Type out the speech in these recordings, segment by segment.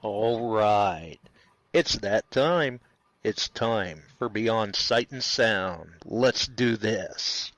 All right. It's that time. It's time for Beyond Sight and Sound. Let's do this.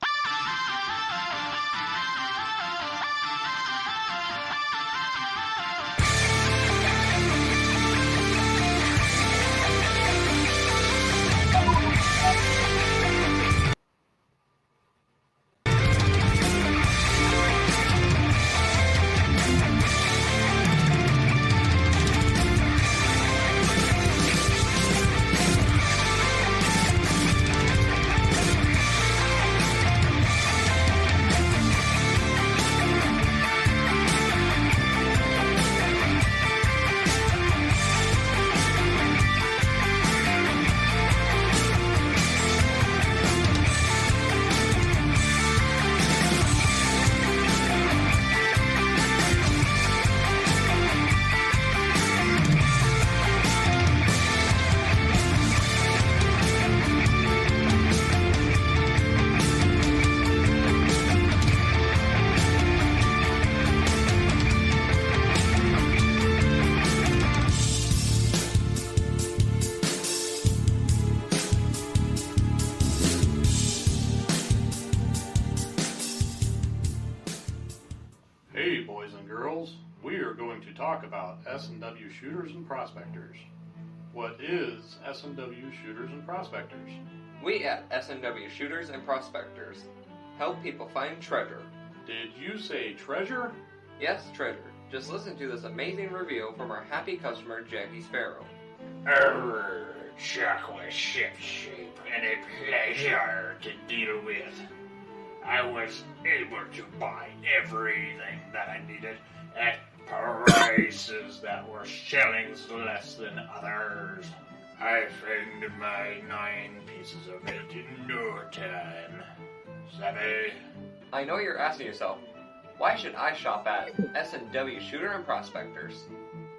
Hey boys and girls, we are going to talk about S&W shooters and prospectors. What is S&W shooters and prospectors? We at S&W Shooters and Prospectors help people find treasure. Did you say treasure? Yes, treasure. Just listen to this amazing review from our happy customer, Jackie Sparrow. Chocolate ship-shape and a pleasure to deal with. I was able to buy everything that I needed at prices that were shillings less than others. I found my 9 pieces of it in no time. Savvy? I know you're asking yourself, why should I shop at S&W Shooter and Prospectors?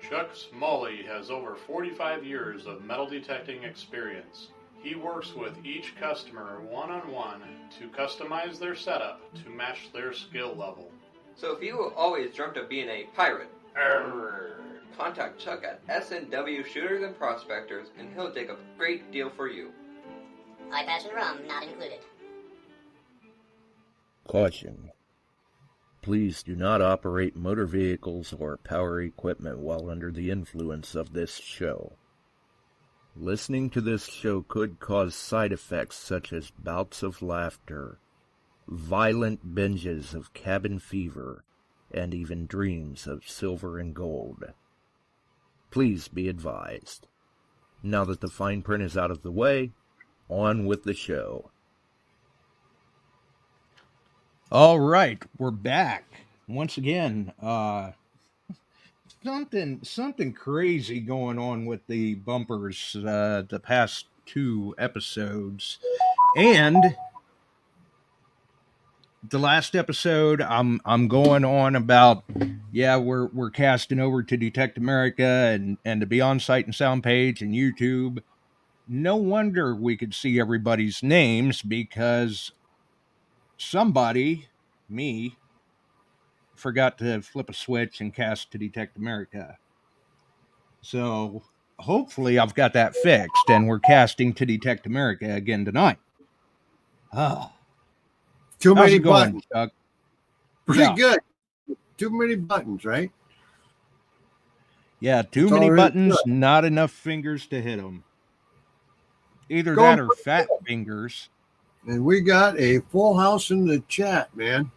Chuck Smalley has over 45 years of metal detecting experience. He works with each customer one-on-one to customize their setup to match their skill level. So if you always dreamt of being a pirate, contact Chuck at S&W Shooters and Prospectors and he'll take a great deal for you. Eye-patch and rum not included. Caution. Please do not operate motor vehicles or power equipment while under the influence of this show. Listening to this show could cause side effects such as bouts of laughter, violent binges of cabin fever, and even dreams of silver and gold. Please be advised. Now that the fine print is out of the way, on with the show. All right, we're back once again. Something crazy going on with the bumpers the past 2 episodes, and the last episode I'm going on about we're casting over to Detect America and the Beyond Sight and Sound page and YouTube. No wonder we could see everybody's names because somebody, me, forgot to flip a switch and cast to Detect America. So hopefully I've got that fixed and we're casting to Detect America again tonight. Too How's many it going, buttons. Chuck? Pretty good. Too many buttons, right? Yeah, too It's many already buttons, good. not enough fingers to hit them. Either Going that or fat fingers. And we got a full house in the chat, man.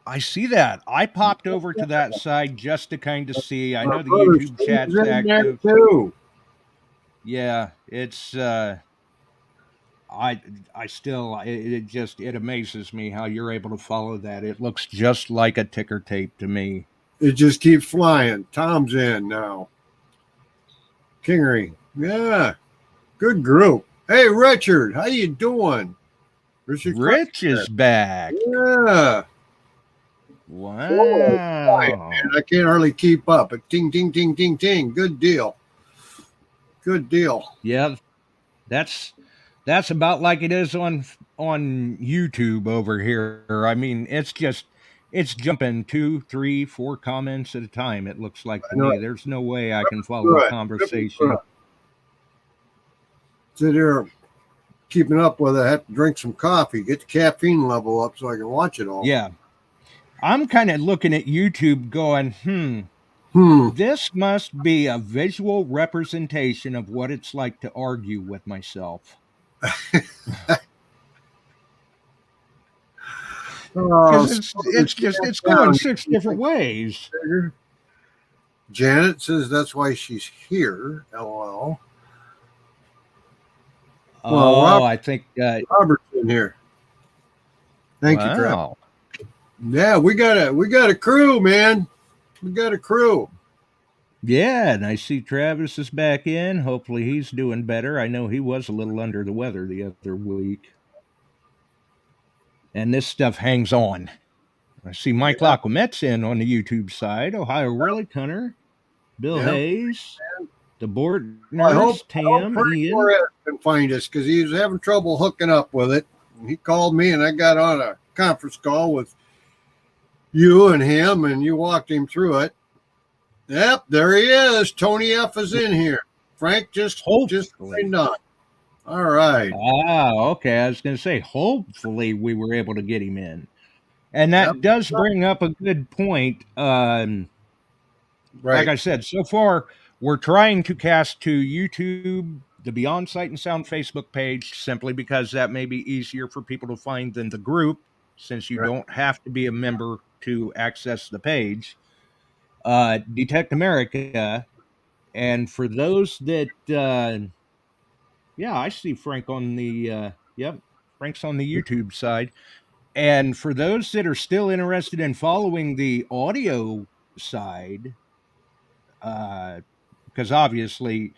I see that. I popped over to that side just to kind of see. I know My the brother YouTube chat's Steve's in there active. too. Yeah, it's it amazes me how you're able to follow that. It looks just like a ticker tape to me. It just keeps flying. Tom's in now. Kingery. Yeah. Good group. Hey, Richard, how you doing? Rich is back. Yeah. Wow. Man, I can't hardly keep up. But ting, ting, ting, ting, ting. Good deal. Good deal. Yeah, that's about like it is on YouTube over here. I mean, it's just it's jumping 2, 3, 4 comments at a time. It looks like to I know me. it. There's no way I can follow a conversation. Sit here keeping up with it. I have to drink some coffee, get the caffeine level up so I can watch it all. Yeah. I'm kind of looking at YouTube going, this must be a visual representation of what it's like to argue with myself. It's going 6 different ways. Janet says that's why she's here. LOL. Oh, I think Robert's in here. Thank you, Crap. Wow. Yeah, we got a crew, man. We got a crew. Yeah, and I see Travis is back in. Hopefully he's doing better. I know he was a little under the weather the other week. And this stuff hangs on. I see Mike Laquamette's in on the YouTube side. Ohio Really Cunner, Bill Hayes, the board nurse, Tam, Ian. Can find us because he was having trouble hooking up with it. He called me and I got on a conference call with you and him, and you walked him through it. Yep, there he is. Tony F is in here. Frank just signed on. All right. Ah, okay. I was going to say, hopefully we were able to get him in. And that does bring up a good point. Like I said, so far we're trying to cast to YouTube, the Beyond Sight and Sound Facebook page, simply because that may be easier for people to find than the group, since you don't have to be a member to access the page. Detect America, and for those that I see Frank on the Frank's on the YouTube side, and for those that are still interested in following the audio side, because obviously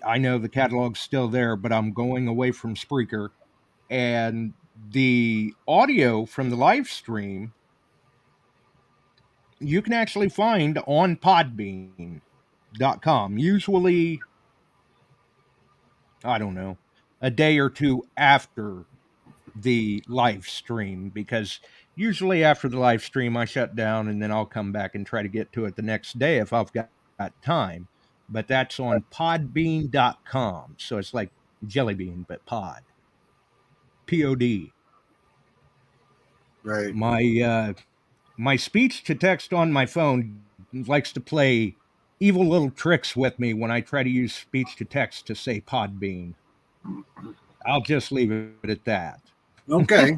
I know the catalog's still there, but I'm going away from Spreaker, and the audio from the live stream you can actually find on PodBean.com, usually, I don't know, a day or two after the live stream, because usually after the live stream I shut down and then I'll come back and try to get to it the next day if I've got time. But that's on PodBean.com. So it's like Jelly Bean, but pod. P-O-D. Right. My speech to text on my phone likes to play evil little tricks with me when I try to use speech to text to say PodBean. I'll just leave it at that. Okay.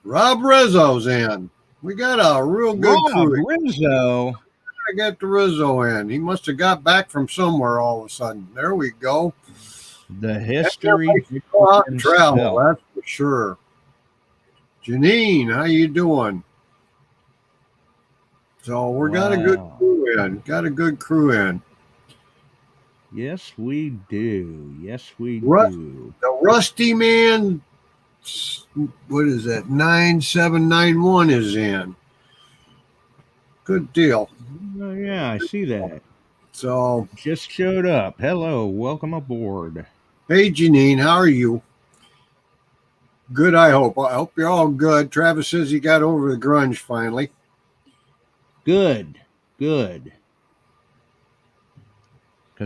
Rob Rizzo's in. We got a real good crew. Rizzo. I got the Rizzo in. He must have got back from somewhere all of a sudden. There we go. The history. Go out and travel, that's for sure. Janine, how you doing? So we got a good crew in. Got a good crew in. Yes, we do. Yes, we do. The Rusty Man, what is that? 9791 is in. Good deal. Oh, yeah, I see that. So just showed up. Hello, welcome aboard. Hey, Janine, how are you? Good, I hope. I hope you're all good. Travis says he got over the grunge finally. Good. Because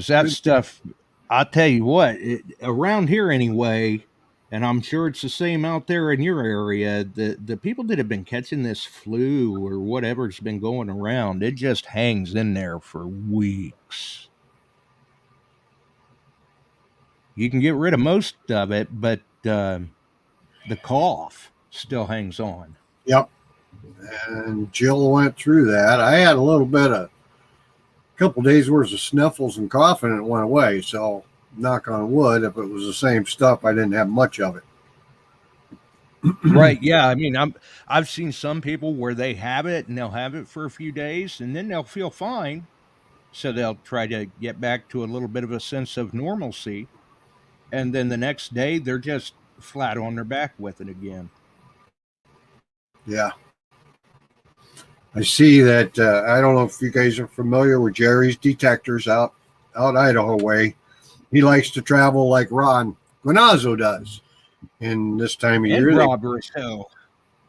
that stuff, I'll tell you what, around here anyway, and I'm sure it's the same out there in your area, the people that have been catching this flu or whatever's been going around, it just hangs in there for weeks. You can get rid of most of it, but the cough still hangs on. Yep. And Jill went through that. I had a couple days worth of sniffles and coughing, and it went away. So knock on wood, if it was the same stuff, I didn't have much of it. Right. Yeah. I mean, I've seen some people where they have it and they'll have it for a few days and then they'll feel fine. So they'll try to get back to a little bit of a sense of normalcy. And then the next day they're just flat on their back with it again. Yeah. I see that. I don't know if you guys are familiar with Jerry's Detectors out Idaho way. He likes to travel like Ron Guinazzo does. in this time of And year. Rob Rousseau.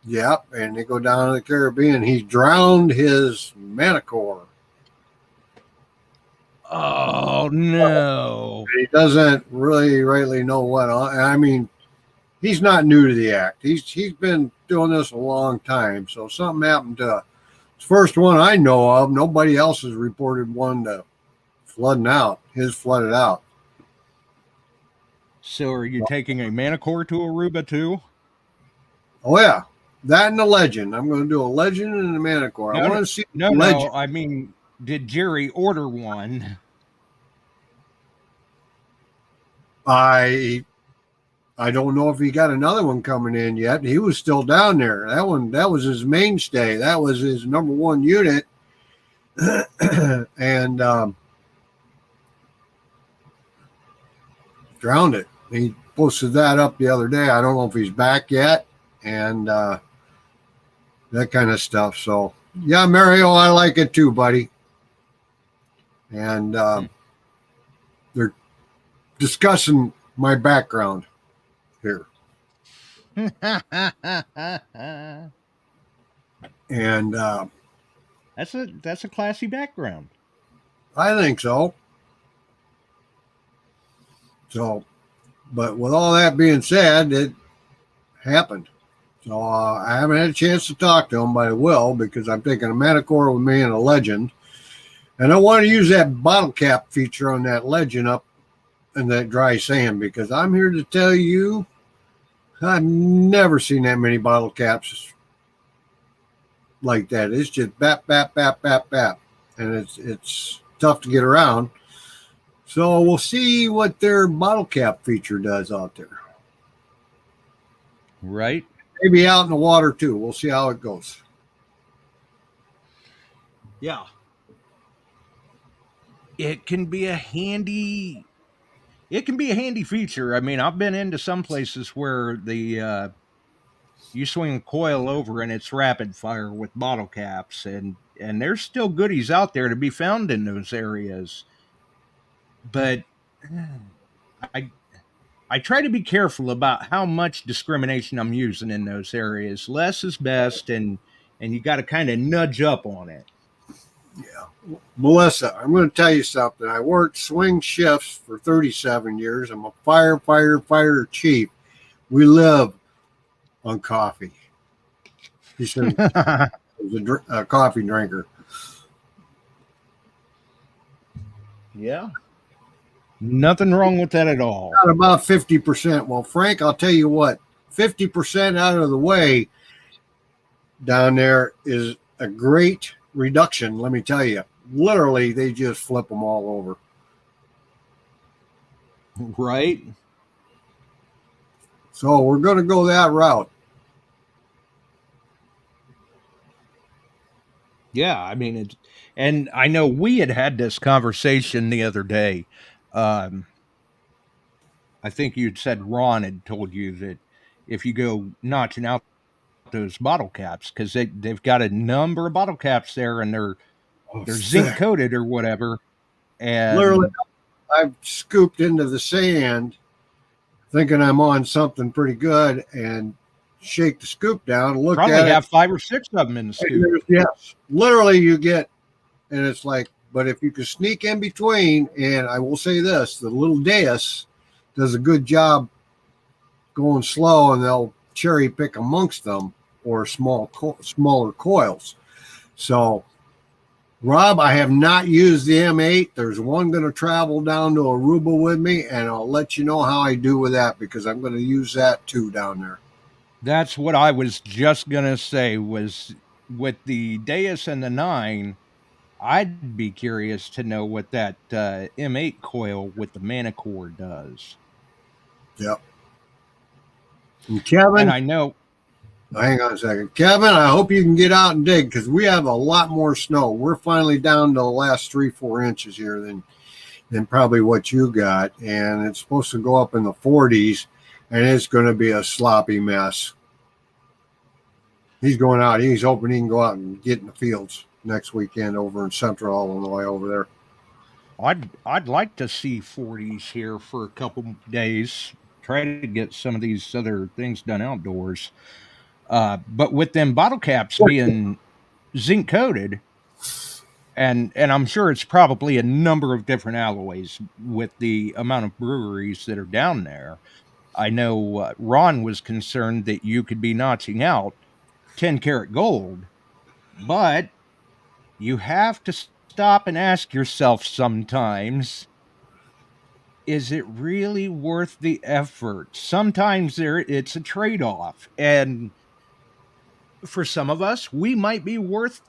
Yep, and they go down to the Caribbean. He drowned his MANTICORE. Oh no! He doesn't really rightly know what. I mean, he's not new to the act. He's been doing this a long time. So something happened to the first one I know of. Nobody else has reported one to flooding out. His flooded out. So are you taking a MANTICORE to Aruba too? Oh yeah, that and the legend. I'm going to do a legend and a MANTICORE. I want to see No, legend. no. I mean, did Jerry order one? I don't know if he got another one coming in yet. He was still down there. That was his mainstay. That was his number one unit. And drowned it. He posted that up the other day. I don't know if he's back yet, and that kind of stuff. So yeah, Mario, I like it too, buddy. And they're discussing my background here. And That's a classy background. I think so. So, but with all that being said, it happened. So I haven't had a chance to talk to him, but I will, because I'm taking a MANTICORE with me and a legend. And I want to use that bottle cap feature on that legend up in that dry sand, because I'm here to tell you, I've never seen that many bottle caps like that. It's just bap, bap, bap, bap, bap. And it's tough to get around. So we'll see what their bottle cap feature does out there. Right. Maybe out in the water too. We'll see how it goes. Yeah. It can be a handy feature. I mean, I've been into some places where the you swing a coil over and it's rapid fire with bottle caps, and there's still goodies out there to be found in those areas. But I try to be careful about how much discrimination I'm using in those areas. Less is best, and you got to kind of nudge up on it. Yeah. Melissa, I'm going to tell you something. I worked swing shifts for 37 years. I'm a fire chief. We live on coffee. He said he was a coffee drinker. Yeah. Nothing wrong with that at all. Not about 50%. Well, Frank, I'll tell you what, 50% out of the way down there is a great reduction. Let me tell you, literally, they just flip them all over. Right. So we're going to go that route. Yeah, I mean, and I know we had this conversation the other day. I think you'd said Ron had told you that if you go notching out those bottle caps, because they've got a number of bottle caps there, and they're zinc coated or whatever. And literally, I've scooped into the sand thinking I'm on something pretty good, and shake the scoop down, look probably at it. Have 5 or 6 of them in the scoop. Yes, literally you get, and it's like, but if you can sneak in between, and I will say this, the little Deus does a good job going slow, and they'll cherry pick amongst them, or smaller coils. So, Rob, I have not used the M8. There's one going to travel down to Aruba with me, and I'll let you know how I do with that, because I'm going to use that too down there. That's what I was just going to say, was with the Deus and the 9, I'd be curious to know what that M8 coil with the MANTICORE does. Yep. And Kevin, and I know. Hang on a second. Kevin, I hope you can get out and dig, because we have a lot more snow. We're finally down to the last 3-4 inches here than probably what you got. And it's supposed to go up in the 40s, and it's going to be a sloppy mess. He's going out. He's hoping he can go out and get in the fields next weekend over in central Illinois over there. I'd like to see 40s here for a couple days. try to get some of these other things done outdoors. But with them bottle caps being zinc coated, and I'm sure it's probably a number of different alloys with the amount of breweries that are down there. I know Ron was concerned that you could be notching out 10 karat gold, but you have to stop and ask yourself sometimes, is it really worth the effort? Sometimes it's a trade-off, and for some of us, we might be worth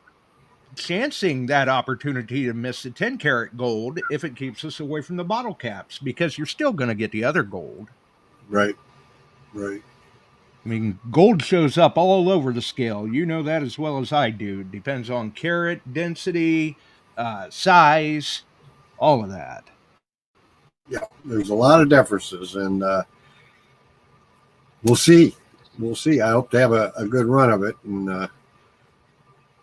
chancing that opportunity to miss the 10 karat gold if it keeps us away from the bottle caps, because you're still going to get the other gold. Right. Right. I mean, gold shows up all over the scale. You know that as well as I do. It depends on carat density, size, all of that. Yeah, there's a lot of differences, and we'll see. We'll see. I hope to have a good run of it, and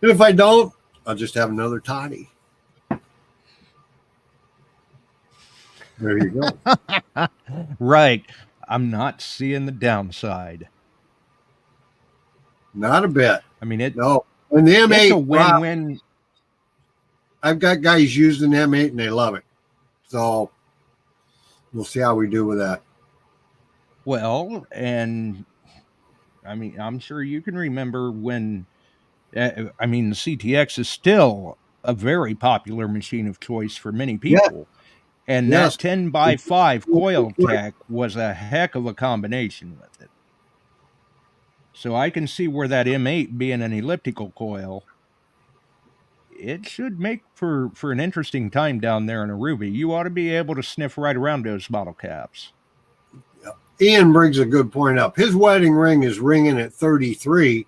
if I don't, I'll just have another toddy. There you go. Right. I'm not seeing the downside. Not a bit. I mean, no. And the M8, it's a win-win. I've got guys using the M8 and they love it. So we'll see how we do with that. Well, and I mean, I'm sure you can remember when, I mean, the CTX is still a very popular machine of choice for many people. Yeah. And that 10x5 coil tech was a heck of a combination with it. So I can see where that M8 being an elliptical coil, it should make for an interesting time down there in Aruba. You ought to be able to sniff right around those bottle caps. Yep. Ian brings a good point up. His wedding ring is ringing at 33,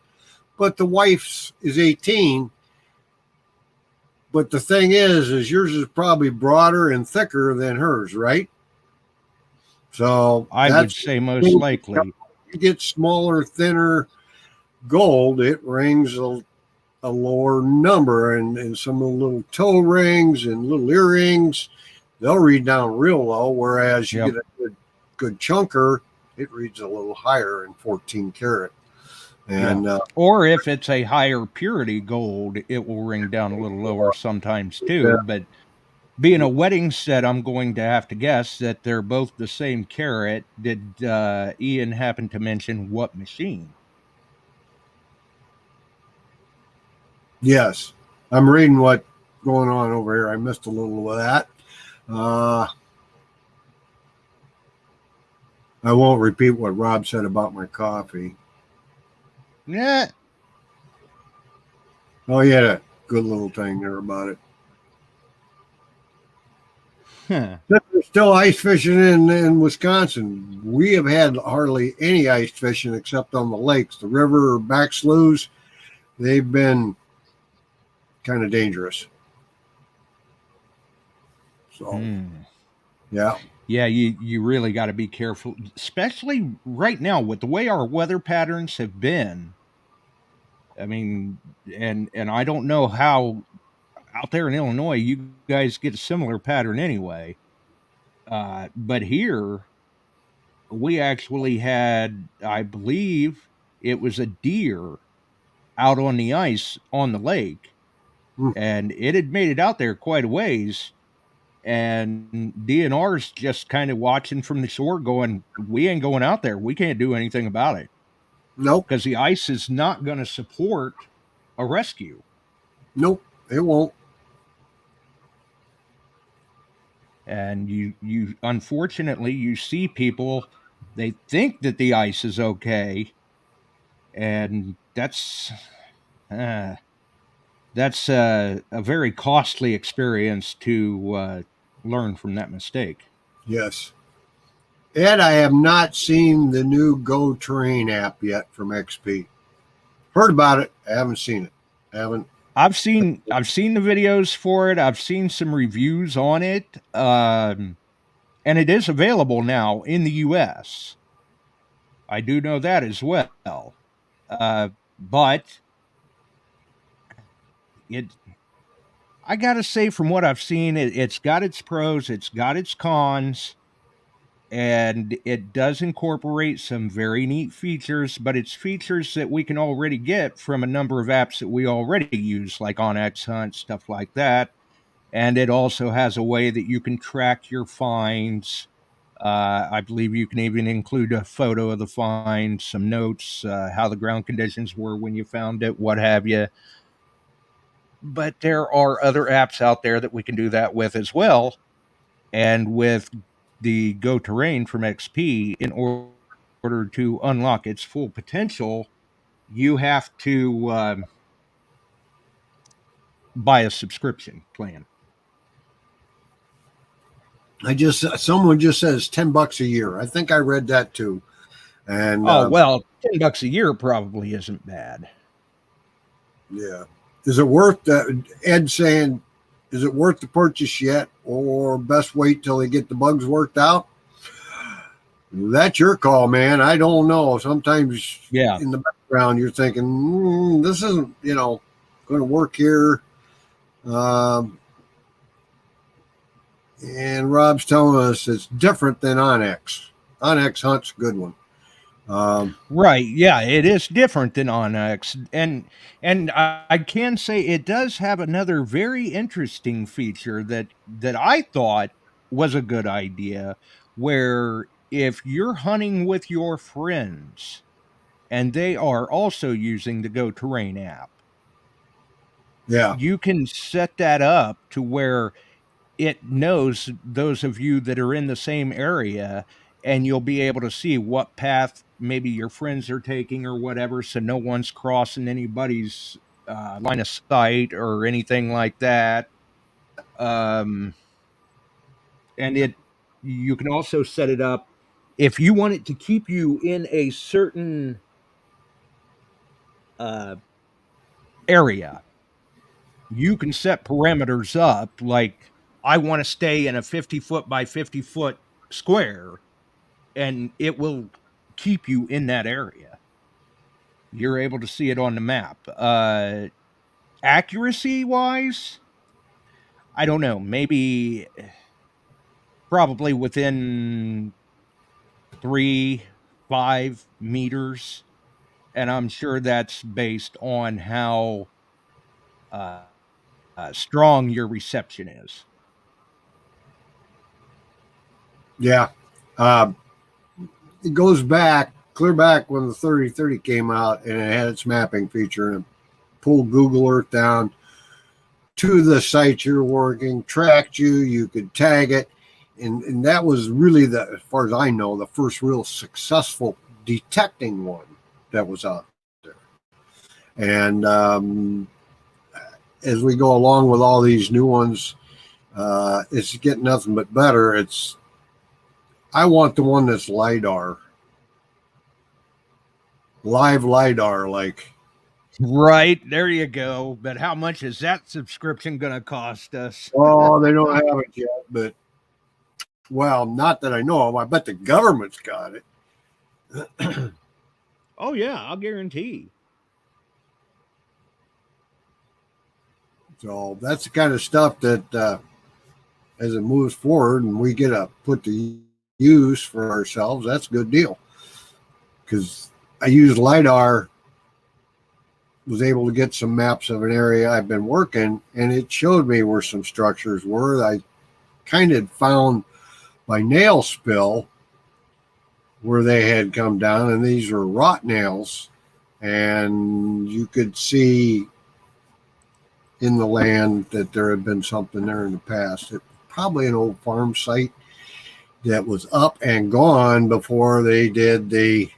but the wife's is 18. But the thing is yours is probably broader and thicker than hers, right? So I would say most likely. You get smaller, thinner gold, it rings a lower number, and some of the little toe rings and little earrings, they'll read down real low, whereas you get a good chunker, it reads a little higher in 14 karat. And or if it's a higher purity gold, it will ring down a little lower sometimes too. But being a wedding set, I'm going to have to guess that they're both the same carat. Did Ian happen to mention what machine? Yes, I'm reading what's going on over here. I missed a little of that. I won't repeat what Rob said about my coffee. Yeah. Oh, he had a good little thing there about it. Huh. There's still ice fishing in Wisconsin. We have had hardly any ice fishing except on the lakes. The river back sloughs, they've been kind of dangerous. So, yeah. Yeah, you really got to be careful, especially right now with the way our weather patterns have been. I mean, and I don't know how out there in Illinois you guys get a similar pattern anyway. But here we actually had, I believe it was a deer out on the ice on the lake, and it had made it out there quite a ways. And DNR's just kind of watching from the shore going, we ain't going out there. We can't do anything about it. Nope. Because the ice is not going to support a rescue. Nope, it won't. And you unfortunately, you see people, they think that the ice is okay. And that's a very costly experience to learn from that mistake. Yes. Ed, I have not seen the new Go Terrain app yet from XP. Heard about it. I haven't seen it. I've seen the videos for it. I've seen some reviews on it. And it is available now in the US. I do know that as well. But I gotta say, from what I've seen, it's got its pros, it's got its cons. and it does incorporate some very neat features, but it's features that we can already get from a number of apps that we already use, like OnX Hunt, stuff like that. And it also has a way that you can track your finds. I believe you can even include a photo of the find, some notes, how the ground conditions were when you found it, what have you. But there are other apps out there that we can do that with as well. And with the Go Terrain from XP, in order to unlock its full potential, you have to buy a subscription plan. Someone just says $10 a year. I think I read that too. And well, $10 a year probably isn't bad. Yeah. Is it worth Ed saying, is it worth the purchase yet, or best wait till they get the bugs worked out? That's your call, man. I don't know. Sometimes in the background you're thinking, this isn't, going to work here. And Rob's telling us it's different than OnX. OnX Hunt's a good one. Right, yeah, it is different than OnX, and I can say it does have another very interesting feature that I thought was a good idea, where if you're hunting with your friends and they are also using the Go Terrain app, you can set that up to where it knows those of you that are in the same area, and you'll be able to see what path maybe your friends are taking or whatever, so no one's crossing anybody's line of sight or anything like that. And you can also set it up if you want it to keep you in a certain area. You can set parameters up, like I want to stay in a 50-foot by 50-foot square, and it will keep you in that area. You're able to see it on the map. Accuracy wise, I don't know, maybe probably within 3-5 meters, and I'm sure that's based on how strong your reception is. Yeah. It goes back, clear back when the 3030 came out, and it had its mapping feature, and it pulled Google Earth down to the site you're working, tracked you, you could tag it. And that was really, as far as I know, the first real successful detecting one that was out there. And as we go along with all these new ones, it's getting nothing but better. I want the one that's LiDAR. Live LiDAR, like. Right, there you go. But how much is that subscription going to cost us? Oh, they don't have it yet, but, well, not that I know of. I bet the government's got it. Oh, yeah, I'll guarantee. So that's the kind of stuff that as it moves forward and we get to put to use for ourselves, that's a good deal. Because I used LiDAR, was able to get some maps of an area I've been working, and it showed me where some structures were. I kind of found by nail spill where they had come down, and these were rot nails, and you could see in the land that there had been something there in the past. It probably an old farm site that was up and gone before they did the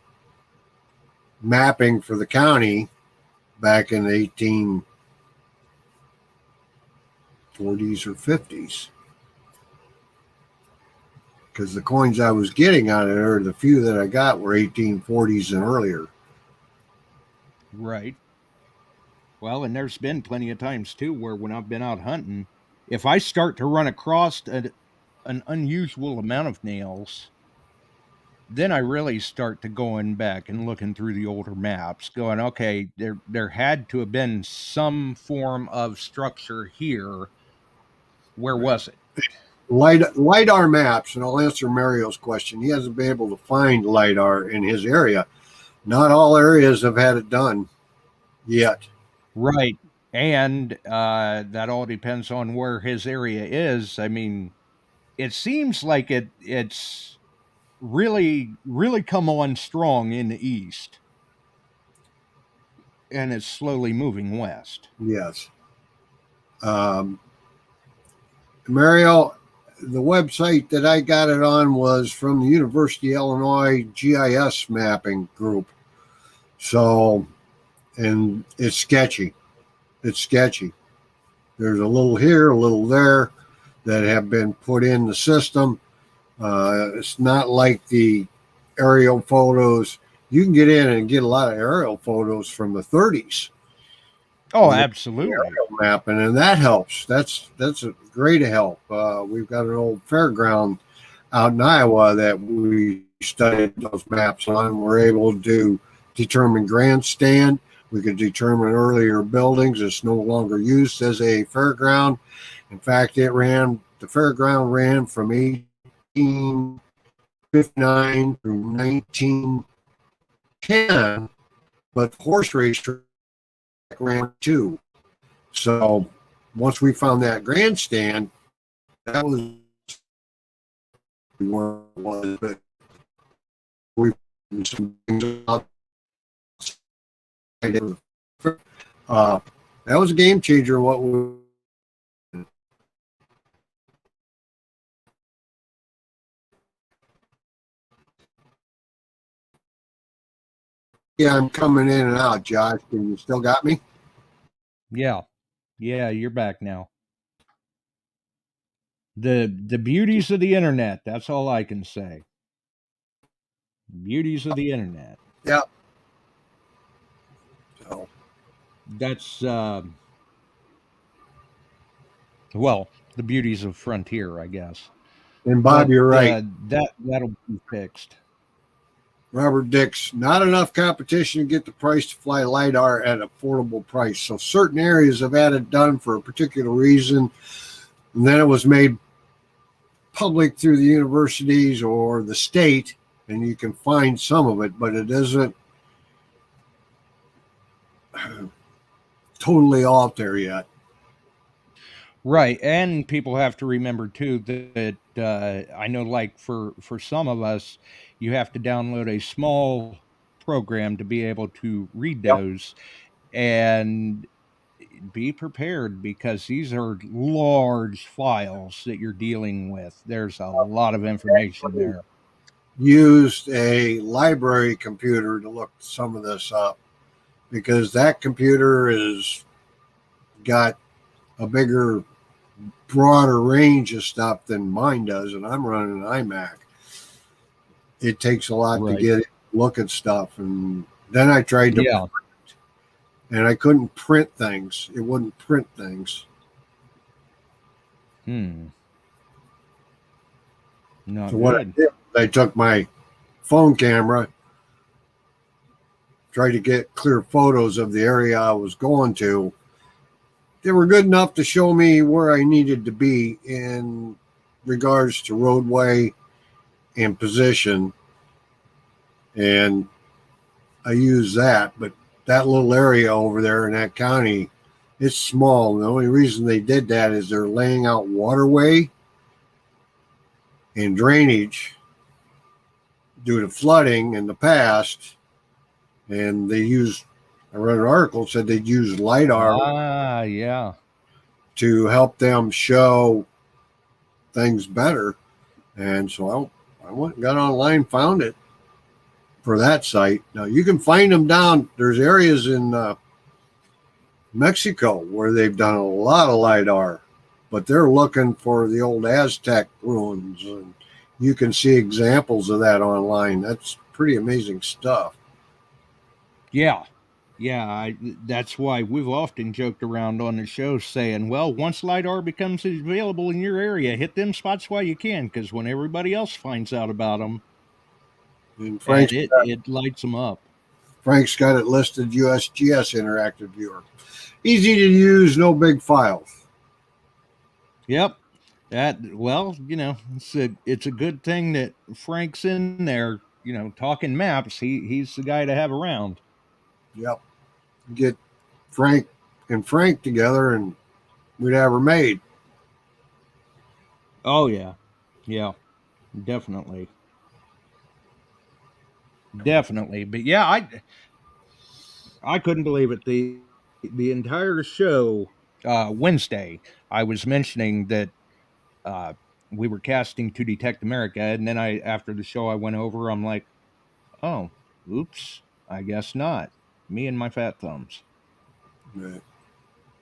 mapping for the county back in the 1840s or 50s. Because the coins I was getting out of there, the few that I got were 1840s and earlier. Right. Well, and there's been plenty of times too where when I've been out hunting, if I start to run across an unusual amount of nails, then I really start to going back and looking through the older maps, going, okay, there had to have been some form of structure here. Where was it? LiDAR maps, and I'll answer Mario's question. He hasn't been able to find LiDAR in his area. Not all areas have had it done yet. Right. And that all depends on where his area is. I mean, it seems like it's really, really come on strong in the east. And it's slowly moving west. Yes. Mario, the website that I got it on was from the University of Illinois GIS mapping group. So, and it's sketchy. It's sketchy. There's a little here, a little there that have been put in the system. It's not like the aerial photos. You can get in and get a lot of aerial photos from the 30s. Oh, absolutely. Aerial mapping, and that helps. That's a great help. We've got an old fairground out in Iowa that we studied those maps on. We're able to determine grandstand. We could determine earlier buildings. It's no longer used as a fairground. In fact, the fairground ran from 1859 through 1910, but the horse race ran too. So once we found that grandstand, that was where it was. But we some things up. That was a game changer. What we I'm coming in and out, Josh. Can you still got me? Yeah. Yeah, you're back now. The beauties of the internet, that's all I can say. Beauties of the internet. Yeah. So that's well, the beauties of Frontier, I guess. And Bob, you're right. That'll be fixed. Robert Dix, not enough competition to get the price to fly LiDAR at an affordable price. So certain areas have had it done for a particular reason. And then it was made public through the universities or the state, and you can find some of it, but it isn't totally out there yet. Right, and people have to remember too that I know, like for some of us, you have to download a small program to be able to read those, and be prepared because these are large files that you're dealing with. There's a lot of information there. Used a library computer to look some of this up because that computer is got a bigger, broader range of stuff than mine does, and I'm running an iMac. It takes a lot to get it, look at stuff, and then I tried to print, and I couldn't print things. It wouldn't print things. No. So what I did, I took my phone camera, tried to get clear photos of the area I was going to. They were good enough to show me where I needed to be in regards to roadway and position. And I used that, but that little area over there in that county, it's small. The only reason they did that is they're laying out waterway and drainage due to flooding in the past. And they used, I read an article that said they'd use LiDAR to help them show things better. And so I went and got online, found it for that site. Now you can find them down. There's areas in Mexico where they've done a lot of LiDAR, but they're looking for the old Aztec ruins. And you can see examples of that online. That's pretty amazing stuff. Yeah. That's why we've often joked around on the show saying, well, once LiDAR becomes available in your area, hit them spots while you can, because when everybody else finds out about them, and it lights them up. Frank's got it listed, USGS Interactive Viewer. Easy to use, no big files. Yep. Well, it's a good thing that Frank's in there, talking maps. He's the guy to have around. Yep. Get Frank and Frank together and we'd have her made. Oh yeah. Yeah, definitely. Definitely. But yeah, I couldn't believe it. The entire show, Wednesday, I was mentioning that uh we were casting to Detect America, and then after the show I went over, I'm like, oh, oops, I guess not. Me and my fat thumbs. Right.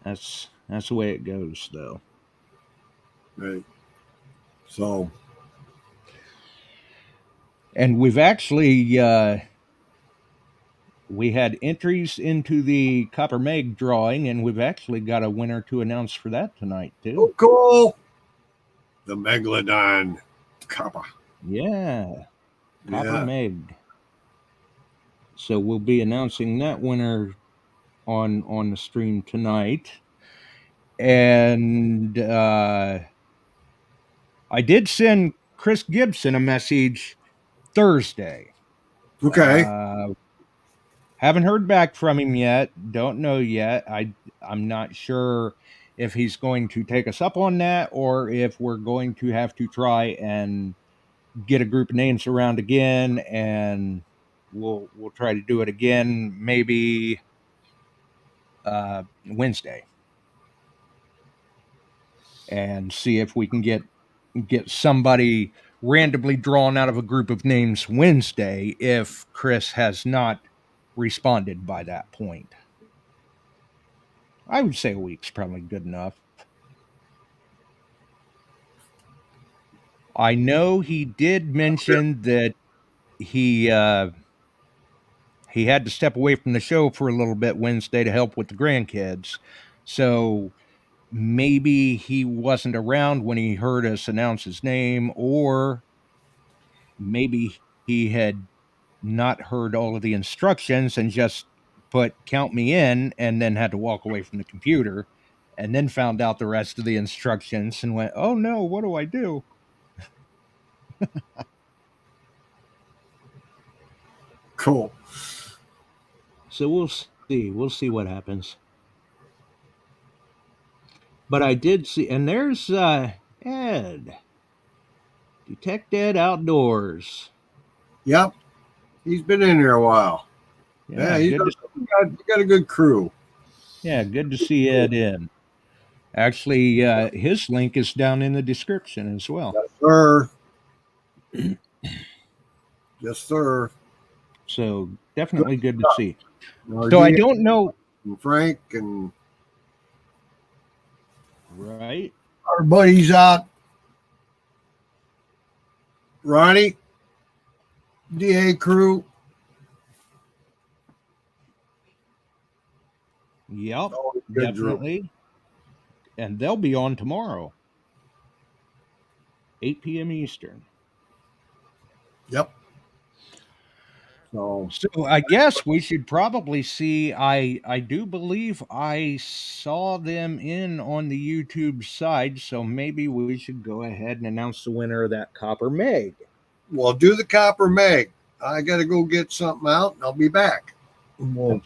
That's the way it goes, though. Right. So And we've actually we had entries into the Copper Meg drawing, and we've actually got a winner to announce for that tonight too. cool. The Megalodon Kappa. Yeah, Copper Yeah. Meg. So we'll be announcing that winner on the stream tonight. And I did send Chris Gibson a message Thursday. Okay. Haven't heard back from him yet. Don't know yet. I'm not sure if he's going to take us up on that or if we're going to have to try and get a group of names around again, and we'll try to do it again maybe Wednesday, and see if we can get somebody randomly drawn out of a group of names Wednesday if Chris has not responded by that point. I would say a week's probably good enough. I know he did mention that he he had to step away from the show for a little bit Wednesday to help with the grandkids. So maybe he wasn't around when he heard us announce his name, or maybe he had not heard all of the instructions and just put count me in and then had to walk away from the computer and then found out the rest of the instructions and went, oh no, what do I do? Cool. So we'll see. We'll see what happens. But I did see, and there's Ed. Detect Ed Outdoors. Yep. He's been in here a while. Yeah, He's got a good crew. good to see Ed in. Actually, his link is down in the description as well. Yes, sir. Yes, sir. So definitely good to see. Our So I DA don't know. and Frank and Right. our buddies out. Ronnie, DA crew. Yep. Always good Definitely. group. And they'll be on tomorrow, 8 p.m. Eastern. Yep. So I guess we should probably see. I do believe I saw them in on the YouTube side, so maybe we should go ahead and announce the winner of that Copper Meg. we'll do the Copper Meg. I got to go get something out, and I'll be back. We'll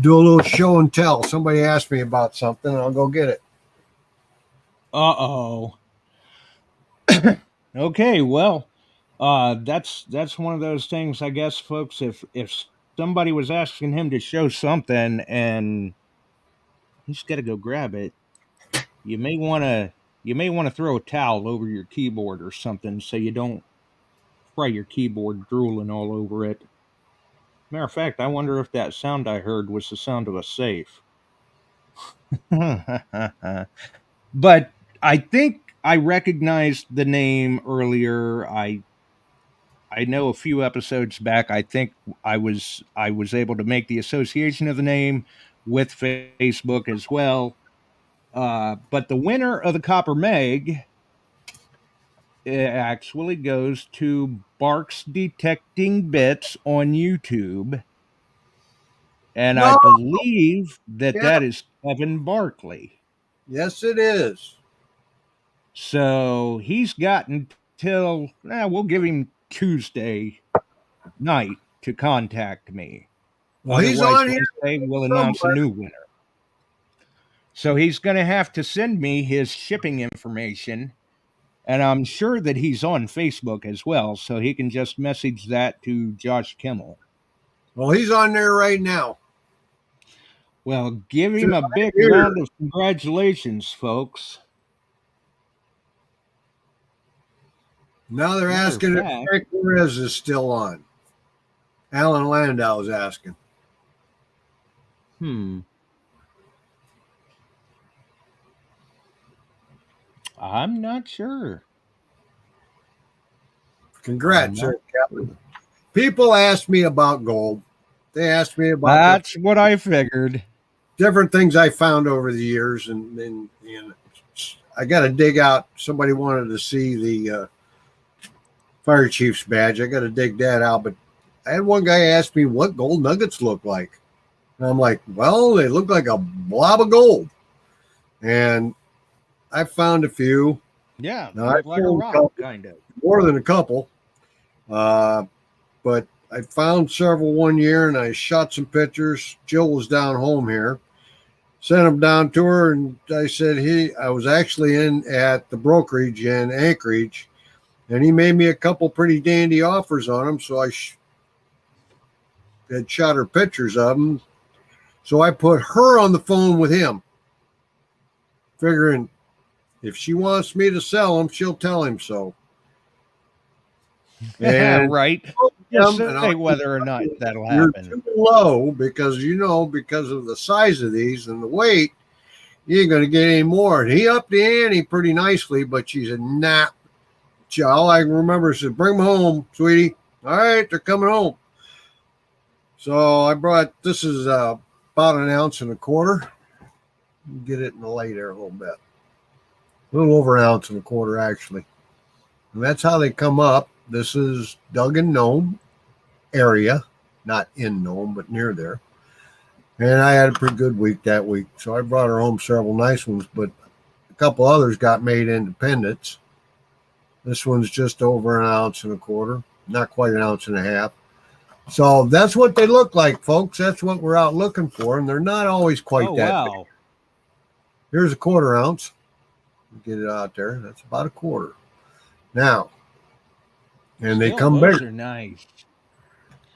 do a little show and tell. Somebody asked me about something, and I'll go get it. Uh-oh. Okay, well, that's one of those things, I guess, folks. If somebody was asking him to show something and he's got to go grab it, you may want to throw a towel over your keyboard or something so you don't fry your keyboard drooling all over it. Matter of fact, I wonder if that sound I heard was the sound of a safe. But I think I recognized the name earlier. I know a few episodes back, I think I was able to make the association of the name with Facebook as well. But the winner of the Copper Meg actually goes to Barks Detecting Bits on YouTube. And I believe that is Kevin Barkley. Yes, it is. So he's got until, we'll give him Tuesday night to contact me. Well, he's Otherwise, on here Wednesday we'll announce a new winner. So he's going to have to send me his shipping information. And I'm sure that he's on Facebook as well. So he can just message that to Josh Kimmel. Well, he's on there right now. Well, give him a big round of congratulations, folks. Now they're asking if Frank Perez is still on. Alan Landau is asking. I'm not sure. Congrats, sir, Captain. People ask me about gold. They asked me about that's what I figured. Different things I found over the years, and I got to dig out. Somebody wanted to see the fire chief's badge. I got to dig that out. But I had one guy ask me what gold nuggets look like, and I'm like, well, they look like a blob of gold. And I found a few. Yeah, now, like a rock, kind of. More than a couple. But I found several one year, and I shot some pictures. Jill was down home here. Sent them down to her, and I said, I was actually in at the brokerage in Anchorage, and he made me a couple pretty dandy offers on them, so I had shot her pictures of them. So I put her on the phone with him, figuring if she wants me to sell them, she'll tell him so. And right. Just say whether or not that'll happen. You're too low because of the size of these and the weight, you ain't going to get any more. And he upped the ante pretty nicely, but she said, nah. All I remember is, bring them home, sweetie. All right, they're coming home. So I brought, this is about 1.25 ounces. Get it in the light there a little bit. A little over 1.25 ounces, actually. And that's how they come up. This is dug in Nome area, not in Nome, but near there. And I had a pretty good week that week. So I brought her home several nice ones, but a couple others got made independents. This one's just over 1.25 ounces, not quite 1.5 ounces. So that's what they look like, folks. That's what we're out looking for. And they're not always quite that big. Here's a 1/4 ounce. Get it out there. That's about a quarter. Now, and they come those bigger. Are nice.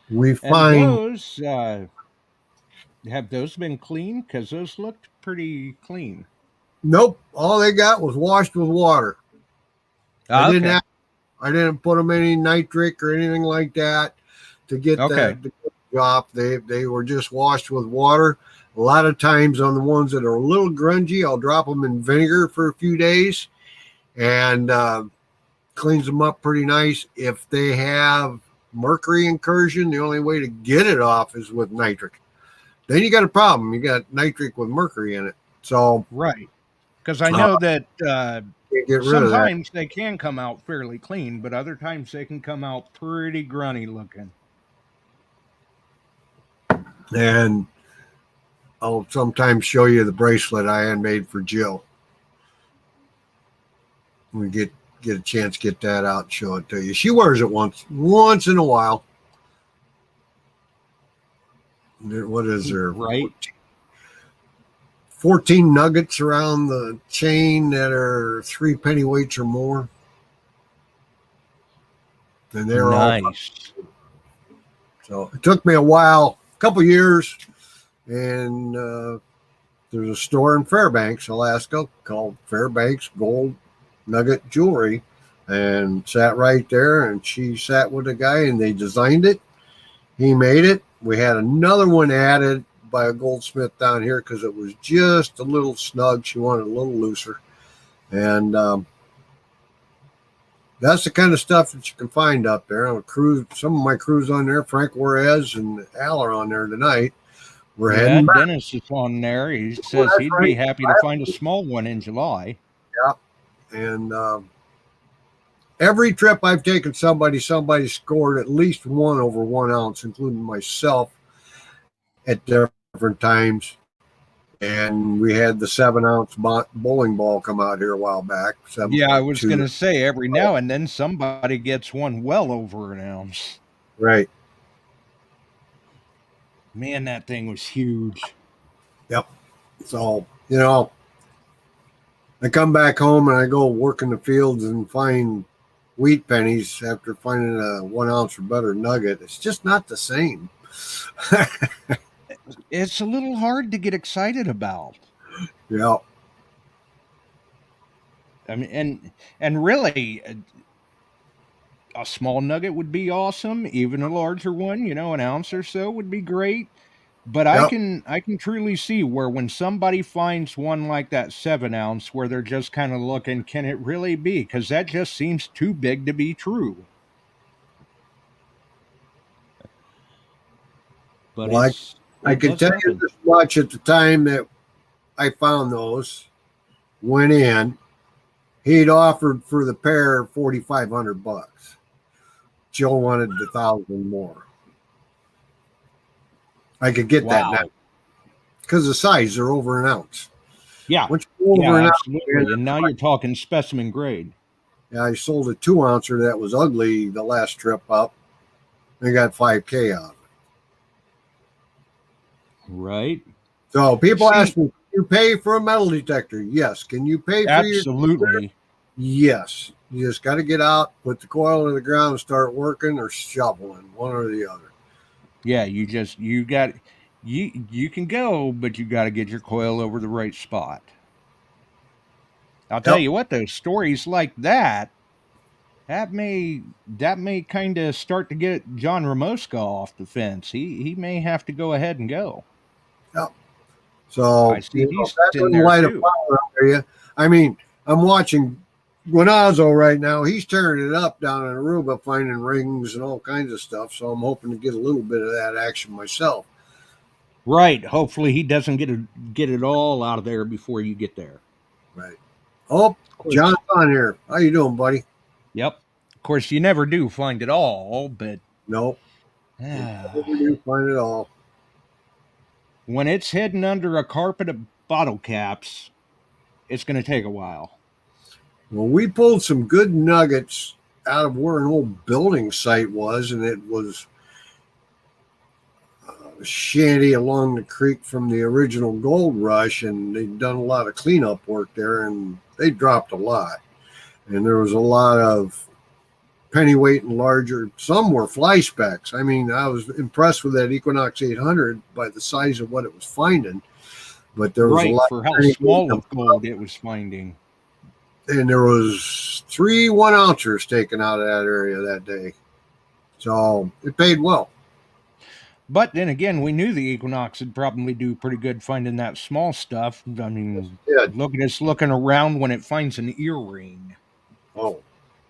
We find those. Have those been cleaned? Because those looked pretty clean. Nope. All they got was washed with water. I didn't put them in any nitric or anything like that to get the off. They were just washed with water. A lot of times on the ones that are a little grungy, I'll drop them in vinegar for a few days and cleans them up pretty nice. If they have mercury incursion, the only way to get it off is with nitric. Then you got a problem. You got nitric with mercury in it. So right, because I know that sometimes that. they can come out fairly clean, but other times they can come out pretty grunny looking. And I'll sometimes show you the bracelet I had made for Jill. We get a chance to get that out and show it to you. She wears it once in a while. What is there? Right. 14 nuggets around the chain that are 3 pennyweights or more. And they're nice. So it took me a while, a couple years, and there's a store in Fairbanks, Alaska, called Fairbanks Gold Nugget Jewelry, and sat right there, and she sat with a guy, and they designed it. He made it. We had another one added by a goldsmith down here because it was just a little snug. She wanted a little looser. And that's the kind of stuff that you can find up there. On a cruise, some of my crews on there, Frank Juarez and Al are on there tonight. We're heading back. Dennis is on there. He says he'd be happy to find a small one in July. Yeah. And every trip I've taken, somebody scored at least one over 1 ounce, including myself at different times. And we had the 7-ounce bowling ball come out here a while back. Yeah, I was 7.2. going to say every now and then somebody gets one well over an ounce. Right. Man, that thing was huge. Yep. So, you know, I come back home and I go work in the fields and find wheat pennies after finding a 1 ounce or better nugget. It's just not the same. It's a little hard to get excited about. Yeah. I mean, and really, a small nugget would be awesome. Even a larger one, you know, an ounce or so would be great. But Yep. I can truly see where when somebody finds one like that 7-ounce, where they're just kind of looking, can it really be? Because that just seems too big to be true. But Well, I it can does tell you happen. this much: at the time that I found those, went in, he'd offered for the pair $4,500. Joe wanted 1,000 more. I could get that Wow. now because the size, they're over an ounce. Yeah, Once you go over an ounce, absolutely. And now you're talking specimen grade. yeah, I sold a 2-ouncer that was ugly the last trip up. I got $5K out of it. Right. So people See- ask me, can you pay for a metal detector? Yes. Can you pay for Absolutely. Yes. You just got to get out, put the coil in the ground, and start working or shoveling, one or the other. Yeah, you can go, but you got to get your coil over the right spot. I'll tell Yep. you what, though, stories like that may kind of start to get John Ramoska off the fence. He may have to go ahead and go. So I see he's that in doesn't there light a too. fire under you. I mean, I'm watching Guanazo right now. He's tearing it up down in Aruba, finding rings and all kinds of stuff. So I'm hoping to get a little bit of that action myself. Right. Hopefully he doesn't get it all out of there before you get there. Right. Oh, course. John's on here. How you doing, buddy? Yep. Of course, you never do find it all, but Nope. Never do find it all. when it's hidden under a carpet of bottle caps, it's going to take a while. Well, we pulled some good nuggets out of where an old building site was, and it was a shanty along the creek from the original gold rush, and they'd done a lot of cleanup work there, and they dropped a lot. And there was a lot of pennyweight and larger. Some were fly specks. I mean, I was impressed with that Equinox 800 by the size of what it was finding, but there was a lot for how small of gold it was finding. And there was 3 1-ouncers taken out of that area that day. So it paid well. But then again, we knew the Equinox would probably do pretty good finding that small stuff. I mean, look at us looking around when it finds an earring. Oh,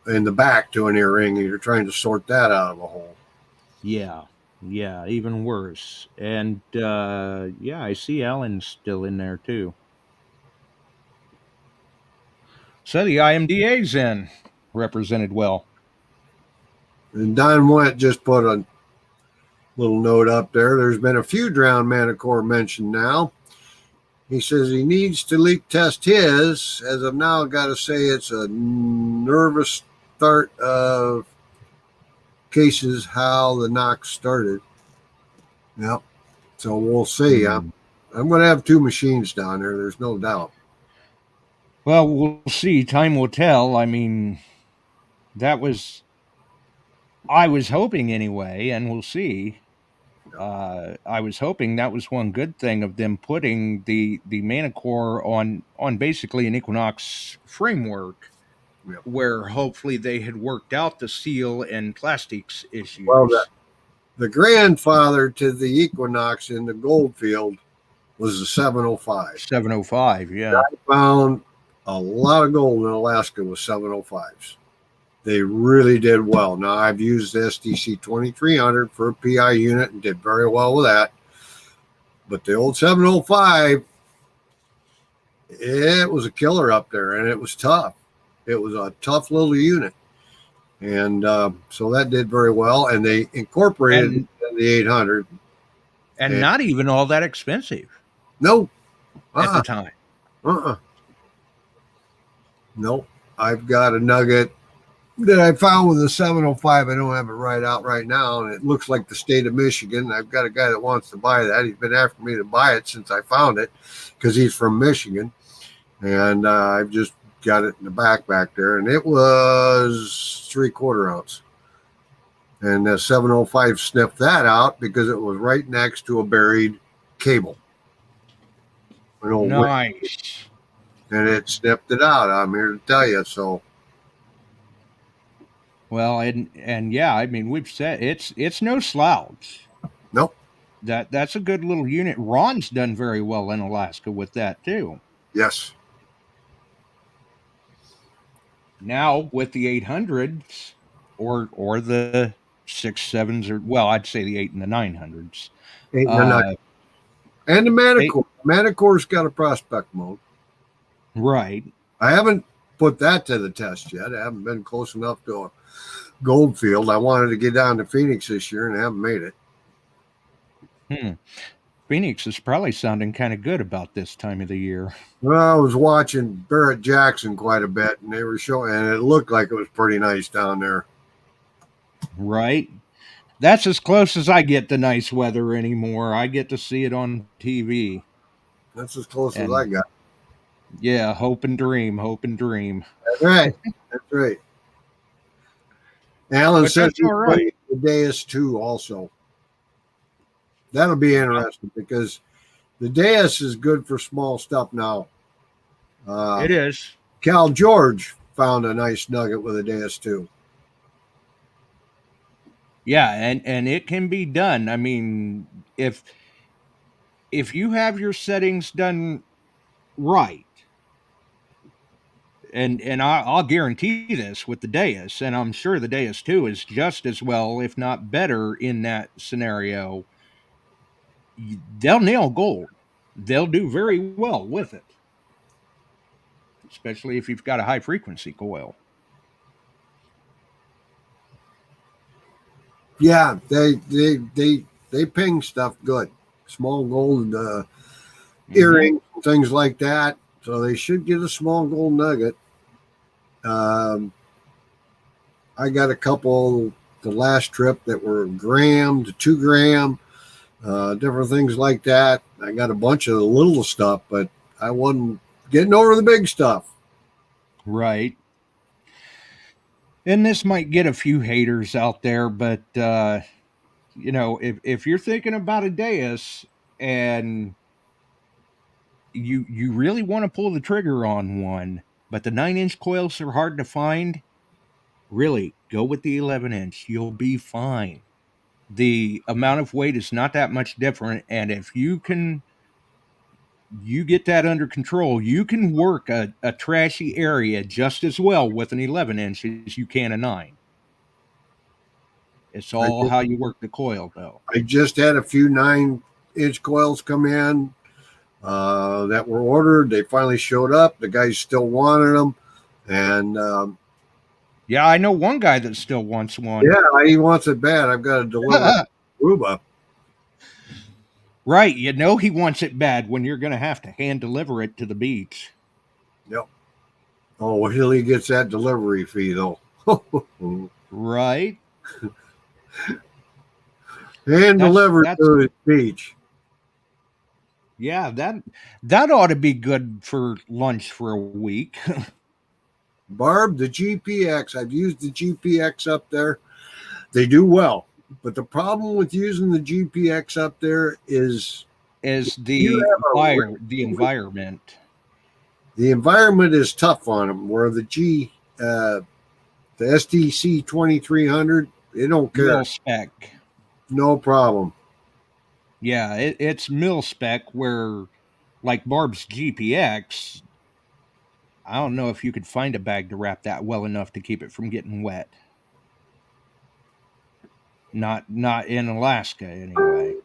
in the back to an earring, you're trying to sort that out of a hole. Yeah, even worse. And yeah, I see Alan's still in there too. So the IMDA's in, represented well. And Don Went just put a little note up there. There's been a few drowned MANTICORE mentioned now. He says he needs to leak test his. As of now, got to say it's a nervous start of cases how the knock started. Yep. So we'll see. I'm going to have 2 machines down there. There's no doubt. Well, we'll see. Time will tell. I mean, I was hoping anyway, and we'll see. I was hoping that was one good thing of them putting the MANTICORE on basically an Equinox framework, where hopefully they had worked out the seal and plastics issues. Well, the grandfather to the Equinox in the Goldfield was the 705. 705, yeah. I found a lot of gold in Alaska with 705s. They really did well. Now, I've used the SDC 2300 for a PI unit and did very well with that. But the old 705, it was a killer up there, and it was tough. It was a tough little unit. And so that did very well. And they incorporated it in the 800. And not even all that expensive. No, at the time. Nope. I've got a nugget that I found with a 705. I don't have it right out right now, and it looks like the state of Michigan. I've got a guy that wants to buy that. He's been after me to buy it since I found it because he's from Michigan, and I've just got it in the back there, and it was 3/4 ounce. And the 705 sniffed that out because it was right next to a buried cable. Nice. And it sniffed it out. I'm here to tell you. So, well, and yeah, I mean, we've said it's no slouch. Nope. That's a good little unit. Ron's done very well in Alaska with that too. Yes. Now with the 800s or the 6.7s, or well, I'd say the 8 and the 900s. 8 and the 9. And the MANTICORE. MANTICORE's got a prospect mode. Right. I haven't put that to the test yet. I haven't been close enough to a gold field. I wanted to get down to Phoenix this year and I haven't made it. Phoenix is probably sounding kind of good about this time of the year. Well, I was watching Barrett Jackson quite a bit, and they were showing, and it looked like it was pretty nice down there. Right. That's as close as I get to nice weather anymore. I get to see it on TV. That's as close as I got. Yeah, hope and dream. That's right. That's right. Alan says he's playing the Deus 2 also. That'll be interesting because the Deus is good for small stuff now. It is. Cal George found a nice nugget with a Deus 2. Yeah, and it can be done. I mean, if you have your settings done right, and I'll guarantee this with the Deus, and I'm sure the Deus 2 is just as well, if not better, in that scenario. They'll nail gold. They'll do very well with it, especially if you've got a high frequency coil. Yeah, they ping stuff good. Small gold earrings, things like that. So they should get a small gold nugget. I got a couple the last trip that were 1 gram to 2 gram, different things like that. I got a bunch of the little stuff, but I wasn't getting over the big stuff. Right. And this might get a few haters out there, but if you're thinking about a Deus and you really want to pull the trigger on one, but the 9-inch coils are hard to find, really go with the 11-inch. You'll be fine. The amount of weight is not that much different, and if you get that under control, you can work a trashy area just as well with an 11-inch as you can a 9. It's all how you work the coil, though. I just had a few 9-inch coils come in that were ordered. They finally showed up. The guys still wanted them. And yeah, I know one guy that still wants one. Yeah, he wants it bad. I've got to deliver Aruba. Right. He wants it bad when you're going to have to hand deliver it to the beach. Yep. Oh, well, he gets that delivery fee, though. Right. Hand delivered to the beach. Yeah, that ought to be good for lunch for a week. Barb, the GPX, I've used the GPX up there. They do well. But the problem with using the GPX up there is the environment. The environment is tough on them. Where the STC 2300, they don't care. Mil spec, no problem. Yeah, it's mil spec. Where, like Barb's GPX, I don't know if you could find a bag to wrap that well enough to keep it from getting wet. Not in Alaska anyway.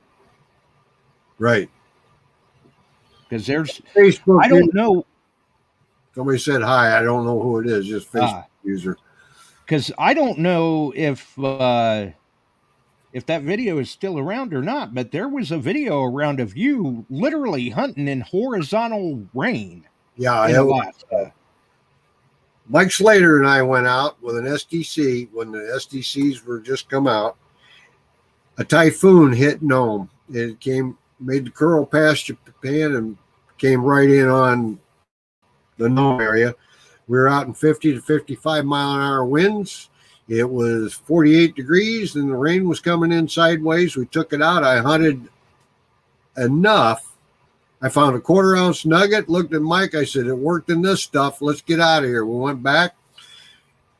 Right. Because there's Facebook. I don't know. Somebody said hi. I don't know who it is. Just Facebook user. Because I don't know if if that video is still around or not, but there was a video around of you literally hunting in horizontal rain Yeah, in Alaska. Mike Slater and I went out with an SDC when the SDCs were just come out. A typhoon hit Nome. It made the curl past Japan and came right in on the Nome area. We were out in 50 to 55 mile an hour winds. It was 48 degrees and the rain was coming in sideways. We took it out. I hunted enough. I found a 1/4 ounce nugget, looked at Mike. I said, it worked in this stuff. Let's get out of here. We went back,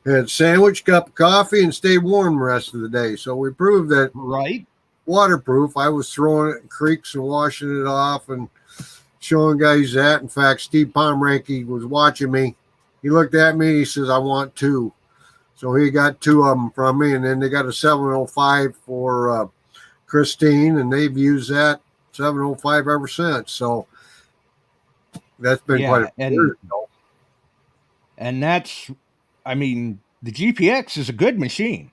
had a sandwich, cup of coffee, and stayed warm the rest of the day. So we proved that Right. waterproof. I was throwing it in creeks and washing it off and showing guys that. In fact, Steve Pomranke was watching me. He looked at me. He says, I want 2. So he got 2 of them from me. And then they got a 705 for Christine, and they've used that 705 ever since. So that's been quite a and, year ago. And that's, I mean, the GPX is a good machine,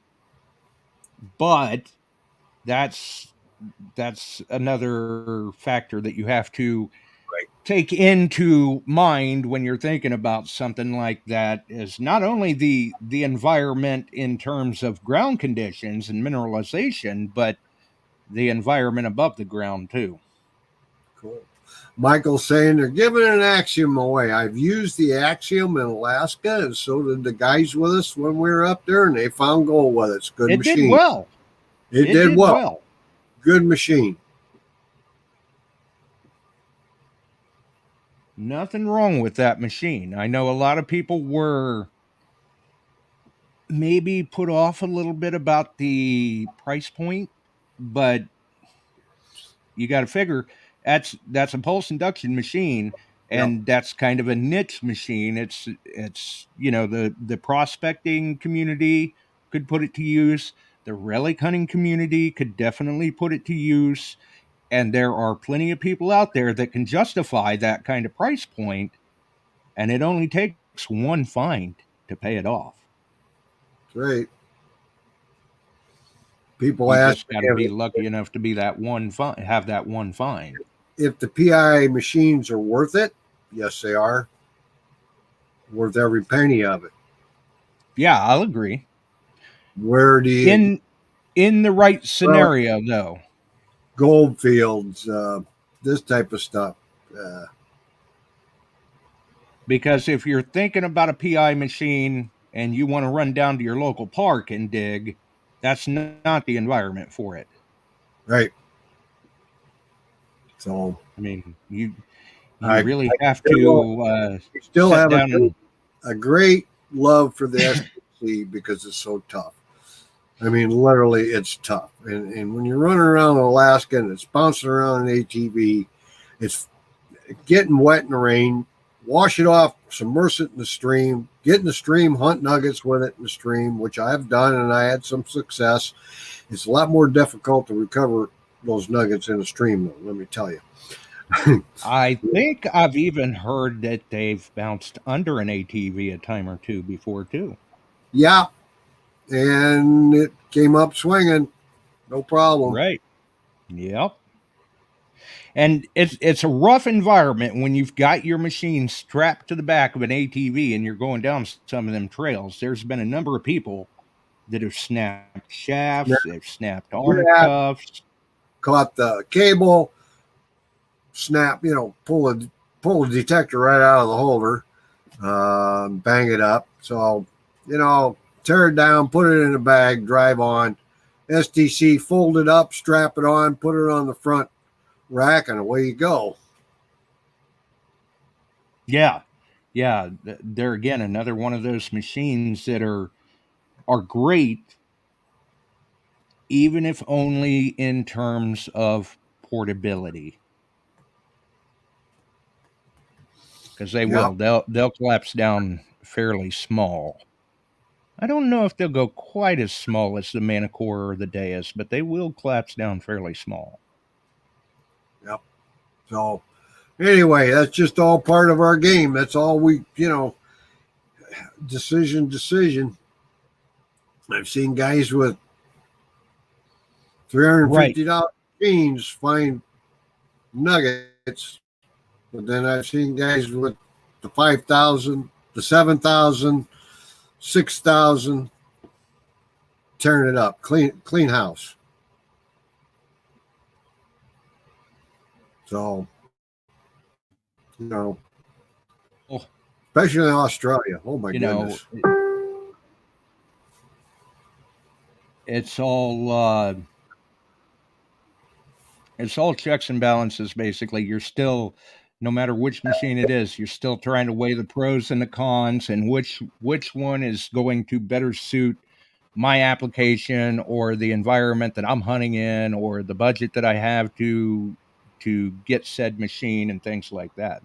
but that's another factor that you have to take into mind when you're thinking about something like that, is not only the environment in terms of ground conditions and mineralization, but the environment above the ground too. Cool. Michael's saying they're giving an Axiom away. I've used the Axiom in Alaska, and so did the guys with us when we were up there, and they found gold with it. It's a good machine. Did well. It did well. Good machine. Nothing wrong with that machine. I know a lot of people were maybe put off a little bit about the price point, but you got to figure that's a pulse induction machine, and that's kind of a niche machine. It's the prospecting community could put it to use. The relic hunting community could definitely put it to use. And there are plenty of people out there that can justify that kind of price point, and it only takes one find to pay it off. Great. People You ask, just got to be lucky enough to be that one find, have that one find. If the PI machines are worth it, yes, they are. Worth every penny of it. Yeah, I'll agree. Where do you in the right scenario, though? Gold fields, this type of stuff. Because if you're thinking about a PI machine and you want to run down to your local park and dig, that's not the environment for it. Right. So, I mean, you really have to still have a great love for the SPC because it's so tough. I mean, literally, it's tough. And when you're running around Alaska and it's bouncing around an ATV, it's getting wet in the rain, wash it off, submerge it in the stream, get in the stream, hunt nuggets with it in the stream, which I have done, and I had some success. It's a lot more difficult to recover those nuggets in a stream, though, let me tell you. I think I've even heard that they've bounced under an ATV a time or two before, too. Yeah. And it came up swinging, no problem. Right. Yep. And it's a rough environment when you've got your machine strapped to the back of an ATV and you're going down some of them trails. There's been a number of people that have snapped shafts, they've snapped arm cuffs, caught the cable, snap, pull a detector right out of the holder, bang it up. So, tear it down, put it in a bag, drive on. SDC, fold it up, strap it on, put it on the front rack, and away you go. Yeah. They're, again, another one of those machines that are great, even if only in terms of portability. Because they'll collapse down fairly small. I don't know if they'll go quite as small as the MANTICORE or the Deus, but they will collapse down fairly small. Yep. So, anyway, that's just all part of our game. That's all we, decision. I've seen guys with $350 machines find nuggets, but then I've seen guys with the 5,000, the 7,000, 6,000 tearing it up, clean house. So, you know, especially in Australia. Oh my goodness. It's all checks and balances, basically. You're still, no matter which machine it is, you're still trying to weigh the pros and the cons and which one is going to better suit my application or the environment that I'm hunting in or the budget that I have to get said machine and things like that.